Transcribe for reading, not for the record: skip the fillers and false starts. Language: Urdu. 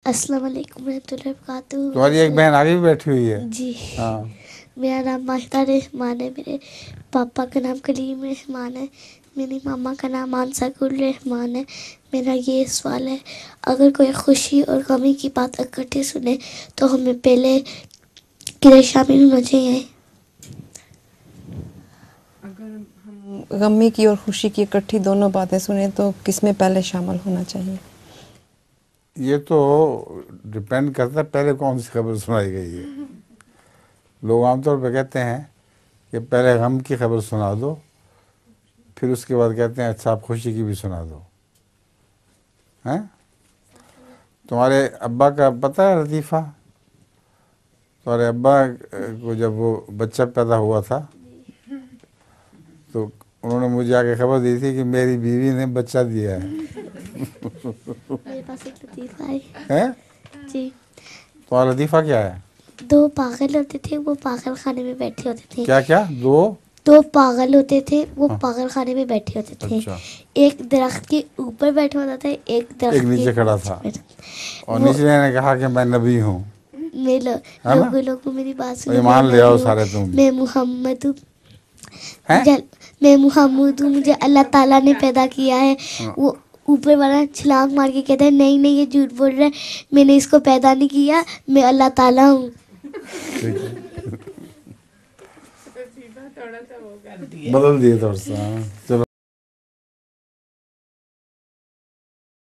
السلام علیکم ورحمۃ اللہ وبرکاتہ. تمہاری ایک بہن آگے بھی بیٹھی ہوئی ہے. جی ہاں. میرا نام ماہدہ رحمان ہے. میرے پاپا کا نام کلیم رحمان ہے. میری ماما کا نام مانسا گل رحمان ہے. میرا یہ سوال ہے, اگر کوئی خوشی اور غمی کی بات اکٹھے سنے تو ہمیں پہلے کدھر شامل ہونا چاہیے؟ اگر ہم غمی کی اور خوشی کی اکٹھی دونوں باتیں سنیں تو کس میں پہلے شامل ہونا چاہیے؟ یہ تو ڈپینڈ کرتا ہے پہلے کون سی خبر سنائی گئی ہے. لوگ عام طور پہ کہتے ہیں کہ پہلے غم کی خبر سنا دو, پھر اس کے بعد کہتے ہیں اچھا آپ خوشی کی بھی سنا دو. ہیں تمہارے ابا کا پتہ ہے لطیفہ؟ تمہارے ابا کو جب وہ بچہ پیدا ہوا تھا تو انہوں نے مجھے آ کے خبر دی تھی کہ میری بیوی نے بچہ دیا ہے. میرے پاس ایک لطیفہ ہے. ہیں جی. تمہارا لطیفہ کیا ہے؟ 2 پاگل ہوتے تھے, وہ پاگل خانے میں بیٹھے ہوتے تھے. کیا کیا؟ 2 پاگل ہوتے تھے, وہ پاگل خانے میں بیٹھے ہوتے تھے. اچھا. ایک درخت کے اوپر بیٹھا ہوتا تھا, ایک درخت نیچے کھڑا تھا, اور وہ نیچے نے کہا کہ میں نبی ہوں. لوگوں میری بات سنو. ایمان لے آؤ سارے تم. میں محمد ہوں, میں محمد ہوں, مجھے اللہ تعالیٰ نے پیدا کیا ہے. وہ اوپر والا چھلانگ مار کے کہتا ہے نہیں نہیں یہ جھوٹ بول رہا ہے, میں نے اس کو پیدا نہیں کیا, میں اللہ تعالیٰ ہوں. بدل دیے تھوڑا سا. چلو.